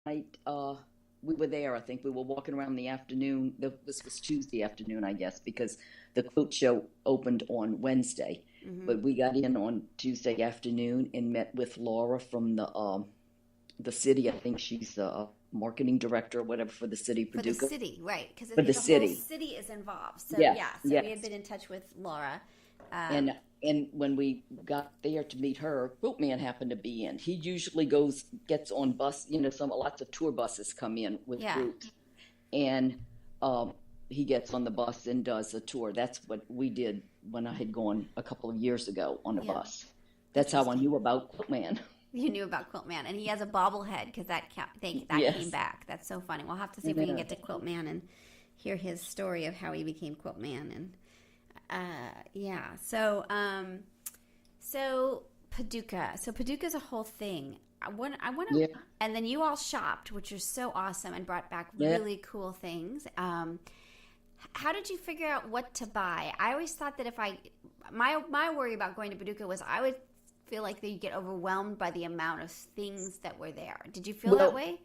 night, we were there. I think we were walking around in the afternoon. This was Tuesday afternoon, I guess, because the quilt show opened on Wednesday. Mm-hmm. But we got in on Tuesday afternoon and met with Laura from the city. I think she's the marketing director or whatever for the city of For the Paducah. city, right? Because For the the whole city, city is involved. So yes, yeah, so we had yes. been in touch with Laura. And Um, and when we got there to meet her, Quilt Man happened to be in. He usually gets on bus. Some lots of tour buses come in with yeah, groups, and um, he gets on the bus and does a tour. That's what we did when I had gone a couple of years ago on a yeah, bus. That's how I interesting. knew about Quilt Man. You knew about Quilt Man, and he has a bobblehead because that came Yes. back. That's so funny. We'll have to see if we can Yeah. get to Quilt Man and hear his story of how he became Quilt Man. And yeah, so Paducah. So Paducah's a whole thing. I want to, Yeah. and then you all shopped, which was so awesome, and brought back Yeah. really cool things. How did you figure out what to buy? I always thought that my worry about going to Paducah was I would feel like that you get overwhelmed by the amount of things that were there. Did you feel that Well, way?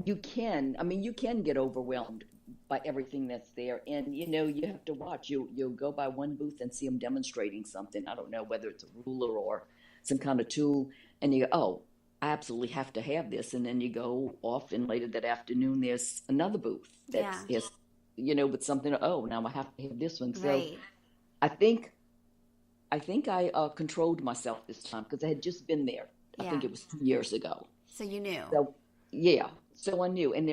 you can. I mean, you can get overwhelmed by everything that's there, and you have to watch. You'll go by one booth and see them demonstrating something. I don't know whether it's a ruler or some kind of tool, and you go, "Oh, I absolutely have to have this." And then you go off, and later that afternoon, there's another booth Yeah, that's is, with something. Oh, now I have to have this one. So right. I think I controlled myself this time because I had just been there. I Yeah. think it was 2 years ago. So you knew. So yeah, so I knew, and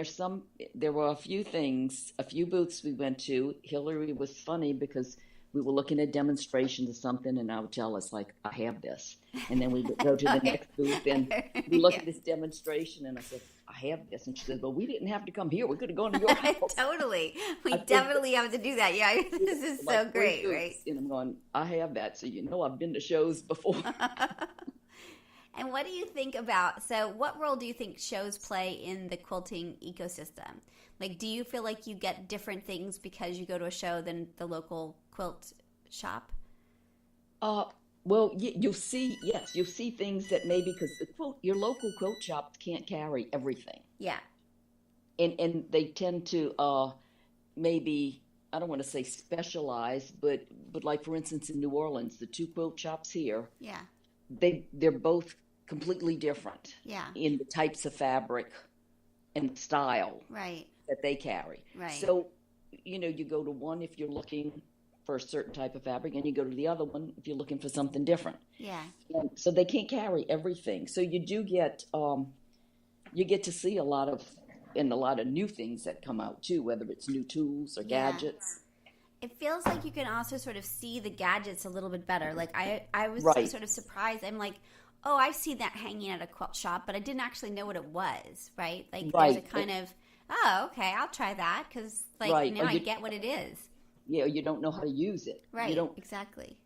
there were a few things, a few booths we went to. Hillary was funny because we were looking at demonstrations or something, and I would tell us like, "I have this," and then we would go to the next booth and we look Yeah. at this demonstration, and I said, "I have this," and she said, "Well, we didn't have to come here. We could have gone to your house." Totally. We I think definitely have to do that. Yeah, this is so like three great, right? booths, and I'm going, "I have that," so I've been to shows before. And what do you think about, so what role do you think shows play in the quilting ecosystem? Like, do you feel like you get different things because you go to a show than the local quilt shop? Uh, well, you'll see things that maybe because your local quilt shops can't carry everything, Yeah, and they tend to maybe I don't want to say specialize, but like for instance in New Orleans, the two quilt shops here, yeah, they're both completely different yeah, in the types of fabric and style right, that they carry. right, So, you go to one if you're looking for a certain type of fabric, and you go to the other one if you're looking for something different. yeah, And so they can't carry everything. So you get to see a lot of new things that come out too, whether it's new tools or yeah. gadgets. It feels like you can also sort of see the gadgets a little bit better. Like I was Right, sort of surprised. I'm like, oh, I've seen that hanging at a quilt shop, but I didn't actually know what it was, right? Like there's a right, kind of, oh, okay, I'll try that because like right. now I get what it is. You don't know how to use it. You Right, don't exactly.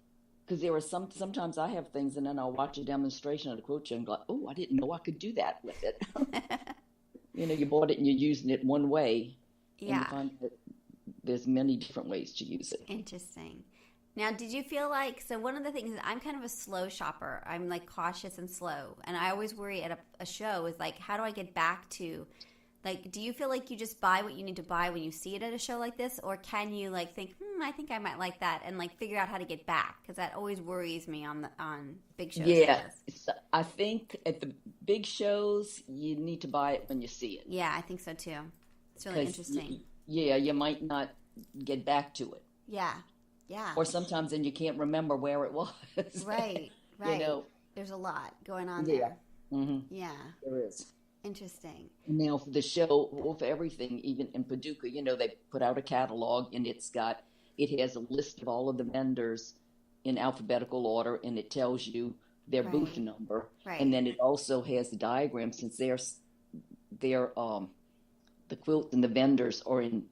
because there are sometimes I have things and then I'll watch a demonstration at a quilt show and go, oh, I didn't know I could do that with it. You bought it and you're using it one way, and you Yeah, find that there's many different ways to use it. interesting. Now, did you feel like, so one of the things is I'm kind of a slow shopper. I'm like cautious and slow. And I always worry at a show is like, how do I get back to, like, do you feel like you just buy what you need to buy when you see it at a show like this? Or can you like think, I think I might like that and like figure out how to get back? Because that always worries me on big shows like Yeah, this. I think at the big shows you need to buy it when you see it Yeah, I think so too. It's really because interesting. yeah, you might not get back to it, Yeah, yeah. or sometimes then you can't remember where it was. Right, you right. know, There's a lot going on yeah, there. hmm Yeah, there is. interesting. Now for the show, or for everything, even in Paducah, they put out a catalog and it has a list of all of the vendors in alphabetical order, and it tells you their booth Right, number, and right. then it also has the diagram since they're the quilts and the vendors are in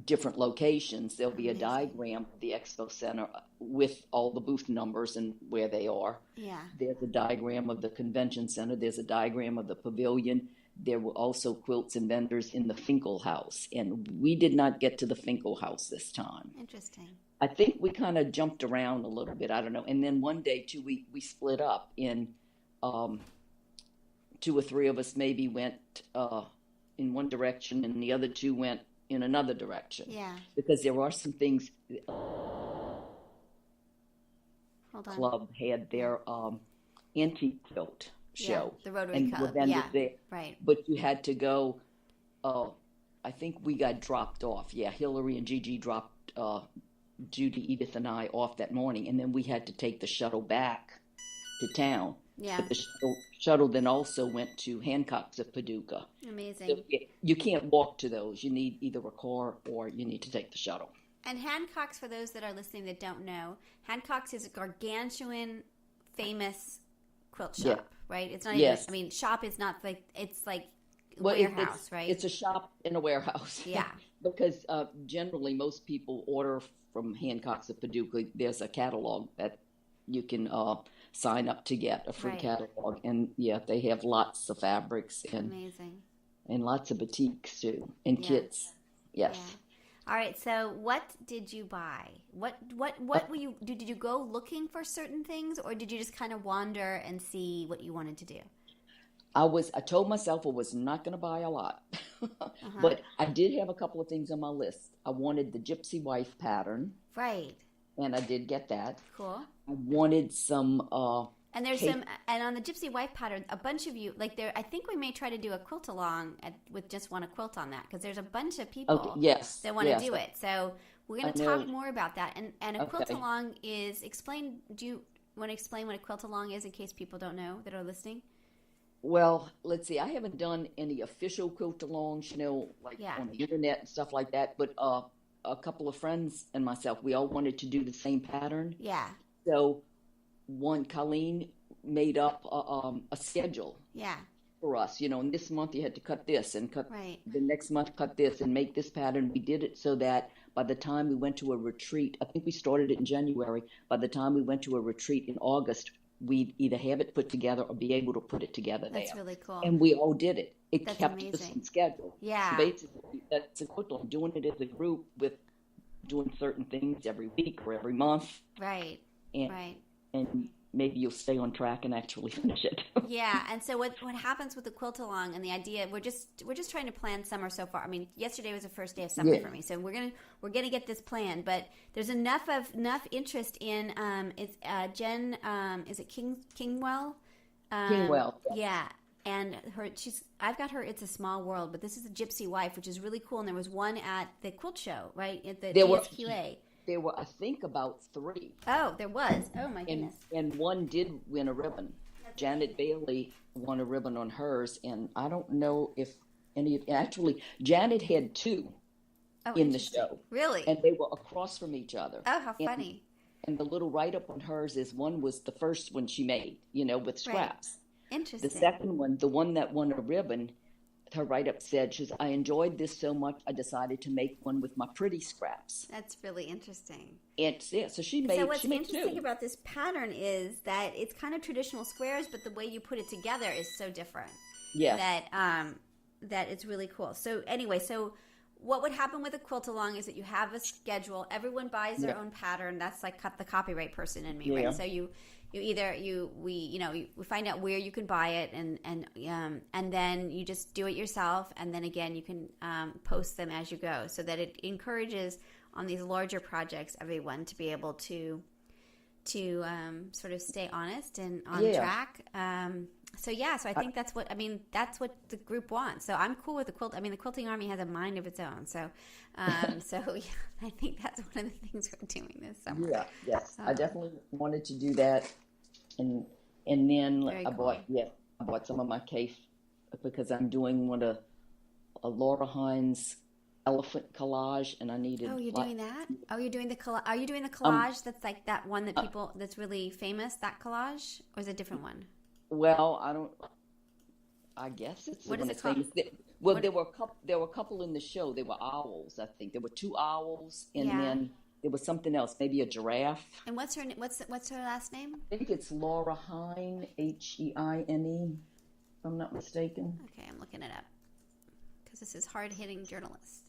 different locations. There'll be a Amazing. diagram of the expo center with all the booth numbers and where they are. Yeah. There's a diagram of the convention center. There's a diagram of the pavilion. There were also quilts and vendors in the Finkel House, and we did not get to the Finkel House this time. Interesting. I think we kind of jumped around a little bit. I don't know. And then one day too, we split up in um, two or three of us maybe went. in one direction and the other two went in another direction. Yeah. Because there are some things. Hold on. Club had their antique quilt show. The Rotary and Club. vendors Yeah. there. Right. But you had to go. I think we got dropped off. Yeah, Hillary and Gigi dropped Judy, Edith, and I off that morning, and then we had to take the shuttle back to town. Yeah. But the shuttle then also went to Hancock's of Paducah. Amazing. So you can't walk to those. You need either a car or you need to take the shuttle. And Hancock's, for those that are listening that don't know, Hancock's is a gargantuan, famous quilt shop, right? It's not even, I mean, shop is not like, it's like warehouse, right? It's a shop in a warehouse. Yeah. Because generally most people order from Hancock's of Paducah. There's a catalog that you can sign up to get a free catalog. And yeah, they have lots of fabrics and amazing. And lots of boutiques too, and kits. Yes. Yeah. All right. So, what did you buy? What were you? Did you go looking for certain things, or did you just kind of wander and see what you wanted to do? I told myself I was not going to buy a lot, but I did have a couple of things on my list. I wanted the Gypsy Wife pattern, right? And I did get that. Cool. I wanted some. And there's some, and on the Gypsy Wife pattern, a bunch of you, like there, I think we may try to do a quilt along with Just Wanna Quilt on that, because there's a bunch of people that want to do it. So we're going to talk more about that. And a quilt along is, do you want to explain what a quilt along is in case people don't know that are listening? Well, let's see. I haven't done any official quilt alongs, like on the internet and stuff like that. But a couple of friends and myself, we all wanted to do the same pattern. Yeah. So Colleen made up a schedule. Yeah. For us, and this month you had to cut this and cut the next month, cut this and make this pattern. We did it so that by the time we went to a retreat, I think we started it in January. By the time we went to a retreat in August, we'd either have it put together or be able to put it together there. That's really cool. And we all did it. That's kept amazing. us on schedule. Yeah. So basically, that's a quilt along, doing it as a group with doing certain things every week or every month. Right. And maybe you'll stay on track and actually finish it. Yeah, and so what happens with the quilt along and the idea, we're just trying to plan summer so far. I mean, yesterday was the first day of summer for me, so we're gonna get this planned. But there's enough interest in it's Jen, is it Kingwell? Kingwell. Yeah, and I've got her. It's a Small World, but this is a Gypsy Wife, which is really cool. And there was one at the quilt show, right, at the GSQA. There were, I think, about 3. Oh, there was. Oh, my goodness. And one did win a ribbon. Janet Bailey won a ribbon on hers, and I don't know if actually, Janet had 2 in the show. Really? And they were across from each other. Oh, how funny. And the little write-up on hers is one was the first one she made, with scraps. Right. Interesting. The second one, the one that won a ribbon, her write-up said, I enjoyed this so much, I decided to make one with my pretty scraps. That's really interesting. And so she made 2. So what's interesting about this pattern is that it's kind of traditional squares, but the way you put it together is so different. Yeah. That it's really cool. So anyway, what would happen with a quilt along is that you have a schedule. Everyone buys their own pattern. That's like the copyright person in me, right? So we find out where you can buy it, and then you just do it yourself, and then again you can post them as you go, so that it encourages on these larger projects everyone to be able to sort of stay honest and on track. So I think that's what the group wants. So I'm cool with the quilt. I mean, the Quilting Army has a mind of its own. So I think that's one of the things we're doing this summer. Yeah, yes, I definitely wanted to do that, and then I bought some of my case because I'm doing a Laura Hines elephant collage, and I needed. Oh, you're doing that? Oh, you're doing the collage. Are you doing the collage that's like that one that that's really famous? That collage, or is it a different one? Well, I guess it's what one is it called? There were a couple in the show. There were owls, I think. There were 2 owls, and then there was something else, maybe a giraffe. And what's her last name? I think it's Laura Hine, Heine, if I'm not mistaken. Okay, I'm looking it up because this is hard-hitting journalist.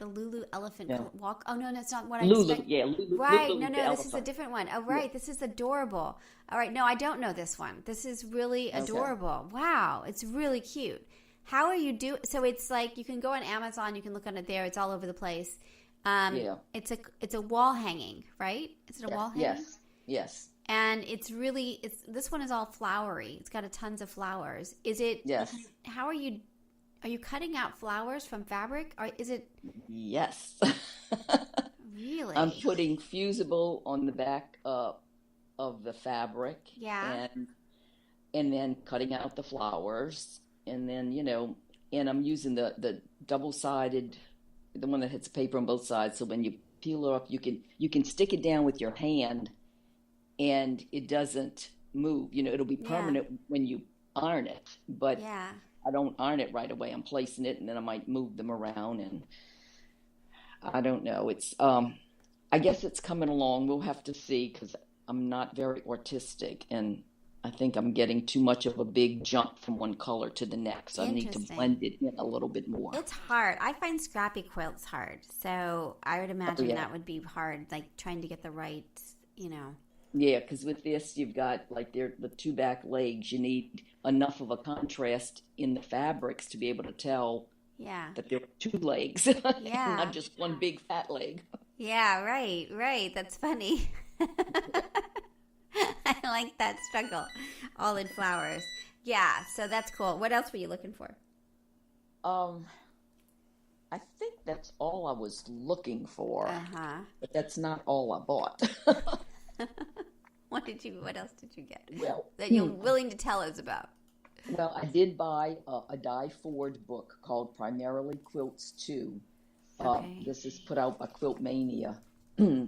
The Lulu Elephant Walk. Oh, no, that's not what I expected. Lulu. Right, Lulu, no, this is a different one. Oh, right, this is adorable. All right, no, I don't know this one. This is really adorable. Wow, it's really cute. How are you so it's like you can go on Amazon, you can look on it there, it's all over the place. Yeah. It's a wall hanging, right? Is it a wall hanging? Yes. Yes. And this one is all flowery. It's got tons of flowers. Is it? Yes. How are you cutting out flowers from fabric? Or is it? Yes. Really? I'm putting fusible on the back of the fabric. Yeah. And then cutting out the flowers. And then, and I'm using the double-sided, the one that hits paper on both sides. So when you peel it off, you can stick it down with your hand and it doesn't move. It'll be permanent when you iron it. But I don't iron it right away. I'm placing it and then I might move them around and I don't know. It's I guess it's coming along. We'll have to see because I'm not very artistic and I think I'm getting too much of a big jump from one color to the next. So I need to blend it in a little bit more. It's hard. I find scrappy quilts hard. So I would imagine that would be hard, like trying to get the right, Yeah, because with this, you've got like the two back legs. You need enough of a contrast in the fabrics to be able to tell that there are two legs, not just one big fat leg. Yeah, right. That's funny. I like that struggle. All in flowers. Yeah, so that's cool. What else were you looking for? I think that's all I was looking for. Uh-huh. But that's not all I bought. What else did you get? Well, that you're willing to tell us about? Well, I did buy a Di Ford book called Primarily Quilts 2. This is put out by Quilt Mania.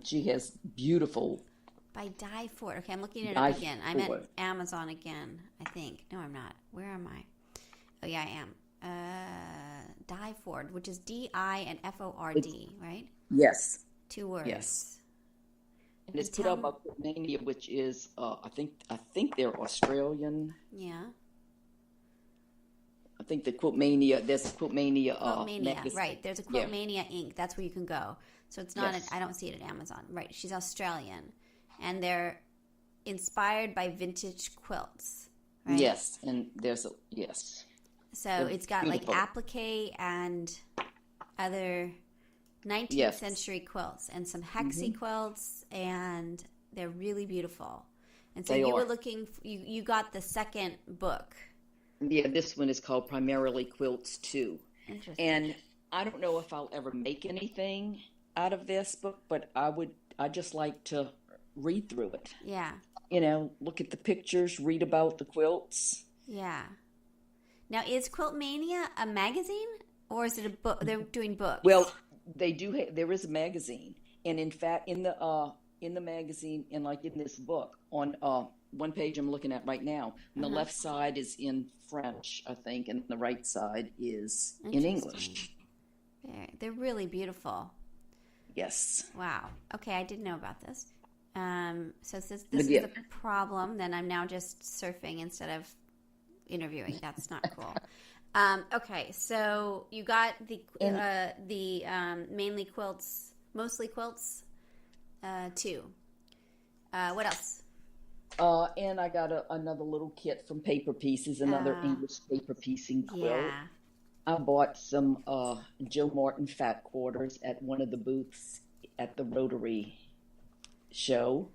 She has beautiful... By Di Ford. Okay, I'm looking it up again. I'm at Amazon again, I think. No, I'm not. Where am I? Oh, yeah, I am. Di Ford, which is D-I and F-O-R-D, right? Yes. 2 words. Yes. And it's put out by Quilt Mania, which is, I think they're Australian. Yeah. I think the Quilt Mania, there's Quilt Mania. Quilt Mania, right. There's a Quilt Mania Inc. That's where you can go. So it's not, I don't see it at Amazon. Right. She's Australian. And they're inspired by vintage quilts, right? Yes. And there's yes. So it's got beautiful. Like applique and other 19th century quilts and some hexie quilts. And they're really beautiful. And so were looking, you got the second book. Yeah, this one is called Primarily Quilts 2. Interesting. And I don't know if I'll ever make anything out of this book, but I just like to read through it. Yeah. Look at the pictures, read about the quilts. Yeah. Now, is Quilt Mania a magazine or is it a book? They're doing books. Well, they do. There is a magazine, and in fact, in the magazine, and like in this book, on one page I'm looking at right now, and the left side is in French, I think, and the right side is in English. They're really beautiful. Yes. Wow. Okay, I didn't know about this. So this is the problem. Then I'm now just surfing instead of interviewing. That's not cool. Okay, so you got the mostly quilts, 2. What else? And I got another little kit from Paper Pieces, another English paper piecing quilt. Yeah. I bought some Joe Martin fat quarters at one of the booths at the Rotary show.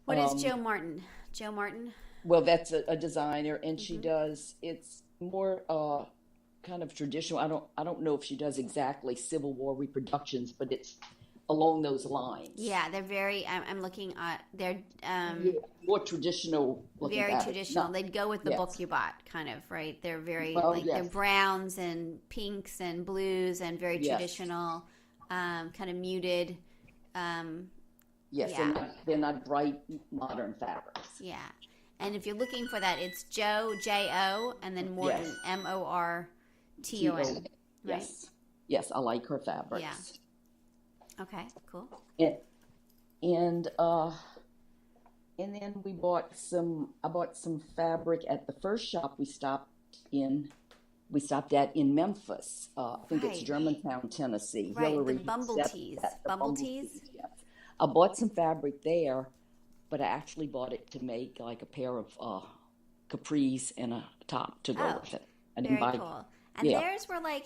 What is Joe Martin? Joe Martin? Well, that's a designer, and she does. It's more kind of traditional. I don't know if she does exactly Civil War reproductions, but it's along those lines. Yeah, they're very. I'm looking at. They're more traditional. Very traditional. They'd go with the book you bought, kind of, right? They're very they're browns and pinks and blues and very traditional, kind of muted. Yes, they're not bright modern fabrics. Yeah, and if you're looking for that, it's Joe J-O and then Morton Morton. Right? Yes, I like her fabrics. Yeah. Okay, cool. And then I bought some fabric at the first shop we stopped at in Memphis. I think it's Germantown, Tennessee. Right, Hillary the Bumbletees. Bumbletees? Yes. I bought some fabric there, but I actually bought it to make like a pair of capris and a top to go with it. I didn't buy cool. And Yeah. theirs were like